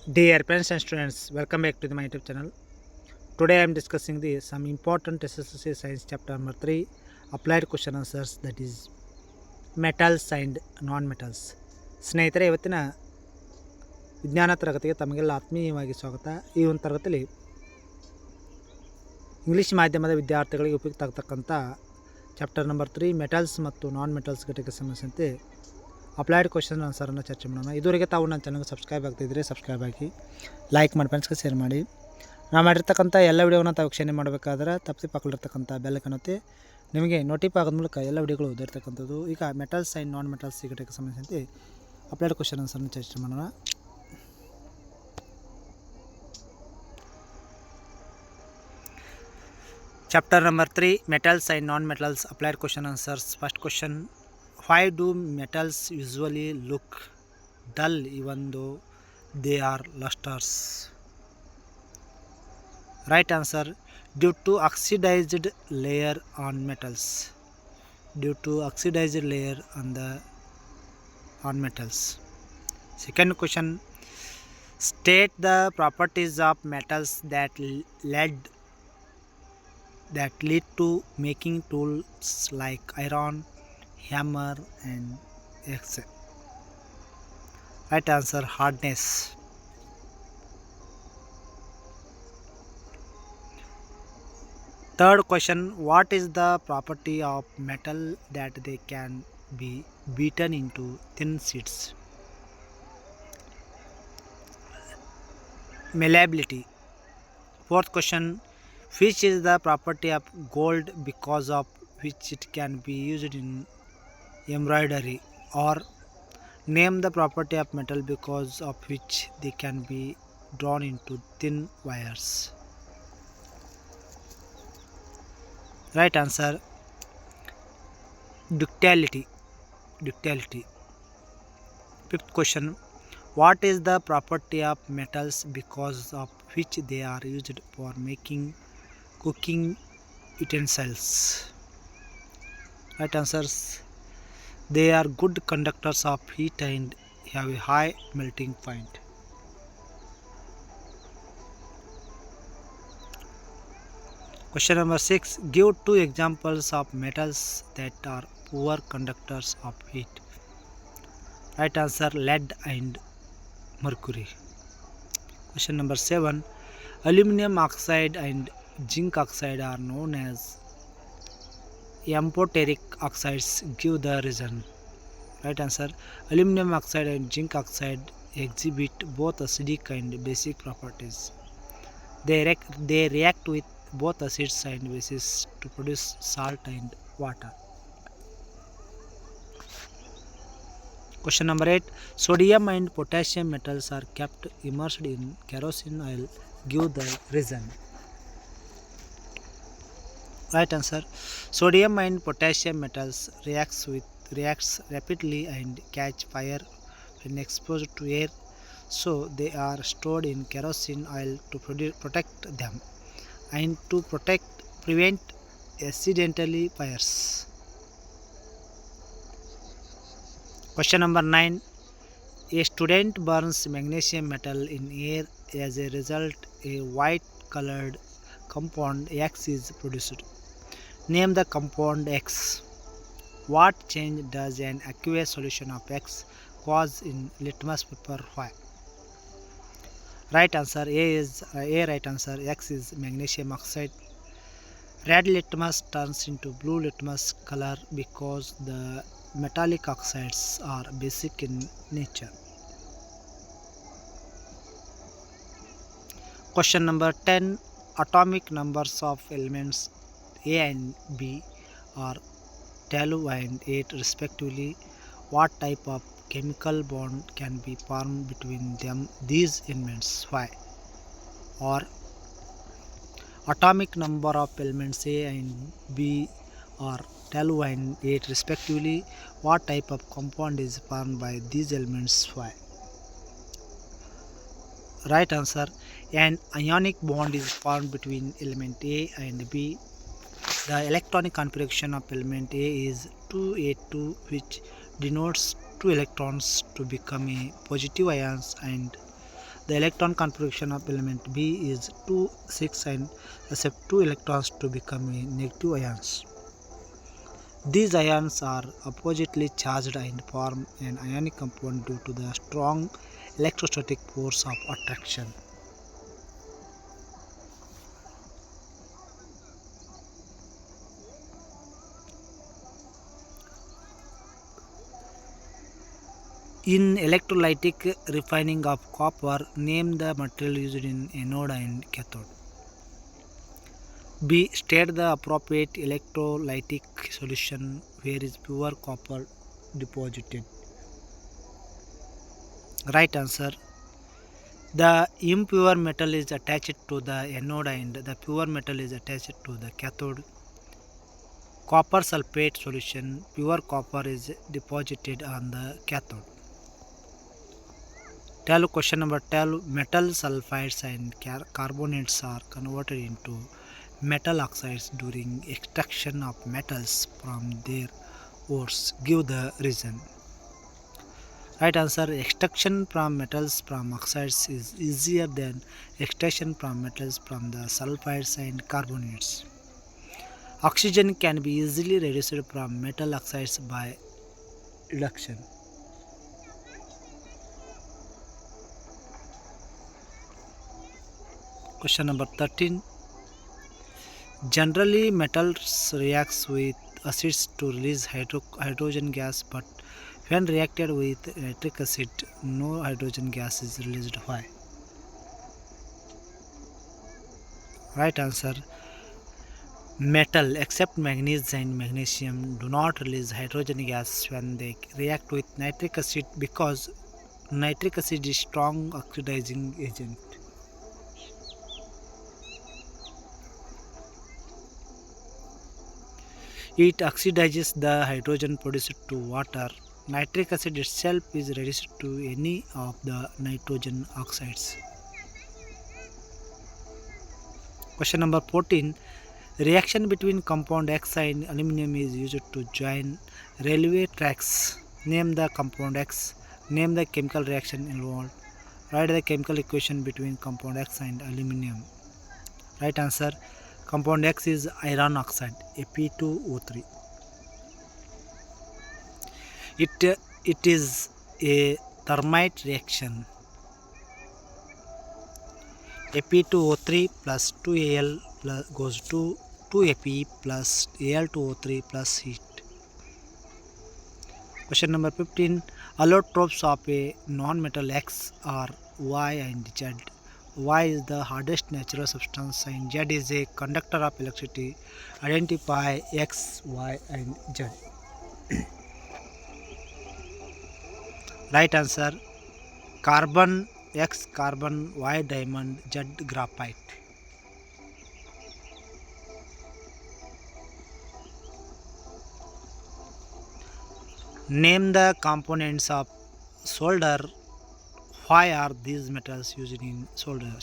Dear parents and students, welcome back to my YouTube channel. Today I am discussing some important SSLC science chapter number 3 applied question answers, that is metals and non-metals. ಸ್ನೇಹಿತರೆ, ಇವತ್ತಿನ ವಿಜ್ಞಾನ ತರಗತಿಗೆ ತಮಗೆಲ್ಲ ಆತ್ಮೀಯವಾಗಿ ಸ್ವಾಗತ. ಈ ಒಂದು ತರಗತಿಯಲ್ಲಿ ಇಂಗ್ಲೀಷ್ ಮಾಧ್ಯಮದ ವಿದ್ಯಾರ್ಥಿಗಳಿಗೆ ಉಪಯುಕ್ತ ಆಗ್ತಕ್ಕಂಥ ಚಾಪ್ಟರ್ ನಂಬರ್ 3 ಮೆಟಲ್ಸ್ ಮತ್ತು ನಾನ್ ಮೆಟಲ್ಸ್ ಘಟಕಕ್ಕೆ ಸಂಬಂಧಿಸಿದಂತೆ ಅಪ್ಲೈಡ್ ಕ್ವಶನ್ ಆನ್ಸರನ್ನು ಚರ್ಚೆ ಮಾಡೋಣ. ಇದುವರೆಗೆ ತಾವು ನನ್ನ ಚಾನಲ್ಗೆ ಸಬ್ಸ್ಕ್ರೈಬ್ ಆಗ್ತಿದ್ದರೆ ಸಬ್ಸ್ಕ್ರೈಬ್ ಆಗಿ, ಲೈಕ್ ಮಾಡಿ, ಫ್ರೆಂಡ್ಸ್ಗೆ ಶೇರ್ ಮಾಡಿ. ನಾವು ಮಾಡಿರ್ತಕ್ಕಂಥ ಎಲ್ಲ ವಿಡಿಯೋನ ತಾವು ವೀಕ್ಷಣೆ ಮಾಡಬೇಕಾದ್ರೆ ತಪ್ಪಿ ಪಕ್ಕಲಿರ್ತಕ್ಕಂಥ ಬೆಲ್ಲಕ್ಕನತ್ತೆ ನಿಮಗೆ ನೋಟಿಫೈ ಆಗೋದ ಮೂಲಕ ಎಲ್ಲ ವಿಡಿಯೋಗಳು ಓದಿರ್ತಕ್ಕಂಥದ್ದು. ಈಗ ಮೆಟಲ್ಸ್ ಆ್ಯಂಡ್ ನಾನ್ ಮೆಟಲ್ಸ್ ಈ ಘಟಕಕ್ಕೆ ಸಂಬಂಧಿಸಿದಂತೆ ಅಪ್ಲೈಡ್ ಕ್ವಶನ್ ಆನ್ಸರನ್ನು ಚರ್ಚೆ ಮಾಡೋಣ. Chapter number 3 metals and non metals applied question answers. First question: why do metals usually look dull even though they are lustrous? Right answer: due to oxidized layer on metals. Due to oxidized layer on metals. Second question: state the properties of metals that lead to making tools like iron, hammer and axe. Right answer: hardness. Third question: what is the property of metal that they can be beaten into thin sheets? Malleability. Fourth question: which is the property of gold because of which it can be used in embroidery? Or name the property of metal because of which they can be drawn into thin wires. Right answer: ductility. Fifth question: what is the property of metals because of which they are used for making cooking utensils? Right answers: they are good conductors of heat and have a high melting point. Question number 6: give 2 examples of metals that are poor conductors of heat. Right answer: lead and mercury. Question number 7: aluminum oxide and zinc oxide are known as amphoteric oxides. Give the reason. Right answer: aluminum oxide and zinc oxide exhibit both acidic and basic properties. They react with both acids and bases to produce salt and water. Question number 8: sodium and potassium metals are kept immersed in kerosene oil. Give the reason. Right answer: sodium and potassium metals reacts rapidly and catch fire when exposed to air, so they are stored in kerosene oil to protect them and to prevent accidentally fires. Question number 9: a student burns magnesium metal in air. As a result, a white colored compound X is produced. Name the compound X. What change does an aqueous solution of X cause in litmus paper? Why? Right answer: right answer: X is magnesium oxide. Red litmus turns into blue litmus color because the metallic oxides are basic in nature. Question number 10: atomic numbers of elements A and B are 12 and 8 respectively. What type of chemical bond can be formed between these elements? Why? Or atomic number of elements A and B are 12 and 8 respectively. What type of compound is formed by these elements? Why? Right answer: an ionic bond is formed between element A and B. The electronic configuration of element A is 2A2, which denotes 2 electrons to become a positive ions, and The electron configuration of element B is 2, 6 and accept 2 electrons to become a negative ions. These ions are oppositely charged and form an ionic compound due to the strong electrostatic force of attraction. In electrolytic refining of copper, name the material used in anode and cathode. B. State the appropriate electrolytic solution where is pure copper deposited. Right answer. The impure metal is attached to the anode and the pure metal is attached to the cathode. Copper sulfate solution, pure copper is deposited on the cathode. 12. Question number 12. Metal sulfides and carbonates are converted into metal oxides during extraction of metals from their ores. Give the reason. Right answer. Extraction from metals from oxides is easier than extraction from metals from the sulfides and carbonates. Oxygen can be easily reduced from metal oxides by reduction. Question number 13. Generally, metals reacts with acids to release hydrogen gas, but when reacted with nitric acid, no hydrogen gas is released. Why? Right answer. Metal except manganese and magnesium do not release hydrogen gas when they react with nitric acid because nitric acid is strong oxidizing agent. It oxidizes the hydrogen produced to water. Nitric acid itself is reduced to any of the nitrogen oxides. Question number 14. Reaction between compound X and aluminum is used to join railway tracks. Name the compound X. Name the chemical reaction involved. Write the chemical equation between compound X and aluminum. Right answer. Compound X is iron oxide, Fe2O3. It is a thermite reaction. Fe2O3 plus 2Al goes to 2Fe plus Al2O3 plus heat. Question number 15. Allotropes of a non-metal X are Y and Z. Y is the hardest natural substance and Z is a conductor of electricity. Identify X, Y and Z. Right answer. Carbon X carbon, Y diamond, Z graphite. Name the components of solder. Why are these metals used in solders?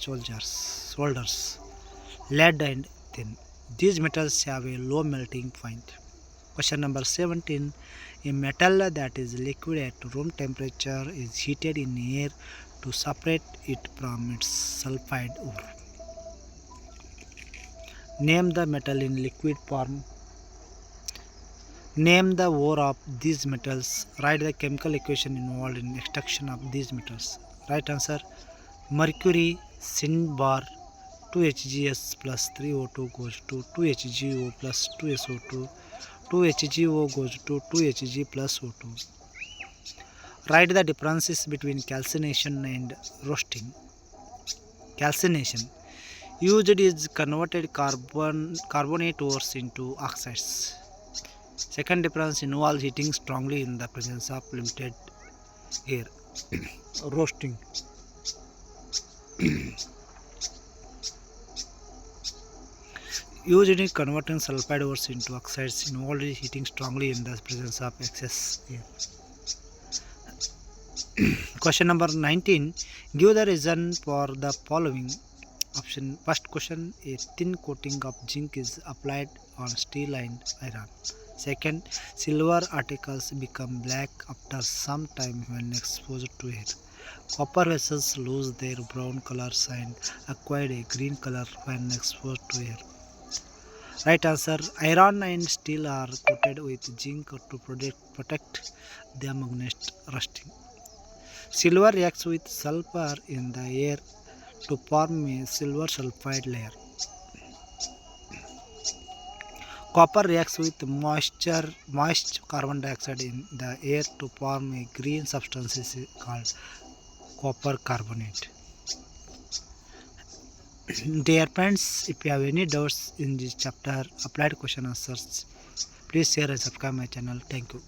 Lead and tin. These metals have a low melting point. Question number 17. A metal that is liquid at room temperature is heated in air to separate it from its sulfide ore. Name the metal in liquid form. Name the ore of these metals. Write the chemical equation involved in extraction of these metals. Right answer. Mercury, cinnabar, 2HGS plus 3O2 goes to 2HGO plus 2SO2. 2HGO goes to 2Hg plus O2. Write the differences between calcination and roasting. Calcination used is converted carbonate ores into oxides. Second difference involves heating strongly in the presence of limited air. Roasting. Used in converting sulfide ores into oxides involved heating strongly in the presence of excess air. Question number 19. Give the reason for the following. Option. First question. A thin coating of zinc is applied on steel and iron. Second, silver articles become black after some time when exposed to air. Copper vessels lose their brown colors and acquire a green color when exposed to air. Right answer. Iron and steel are coated with zinc to protect them against rusting. Silver reacts with sulfur in the air to form a silver sulfide layer. Copper reacts with moist carbon dioxide in the air to form a green substance called copper carbonate. Dear friends, if you have any doubts in this chapter, applied question answers, please share and subscribe my channel. Thank you.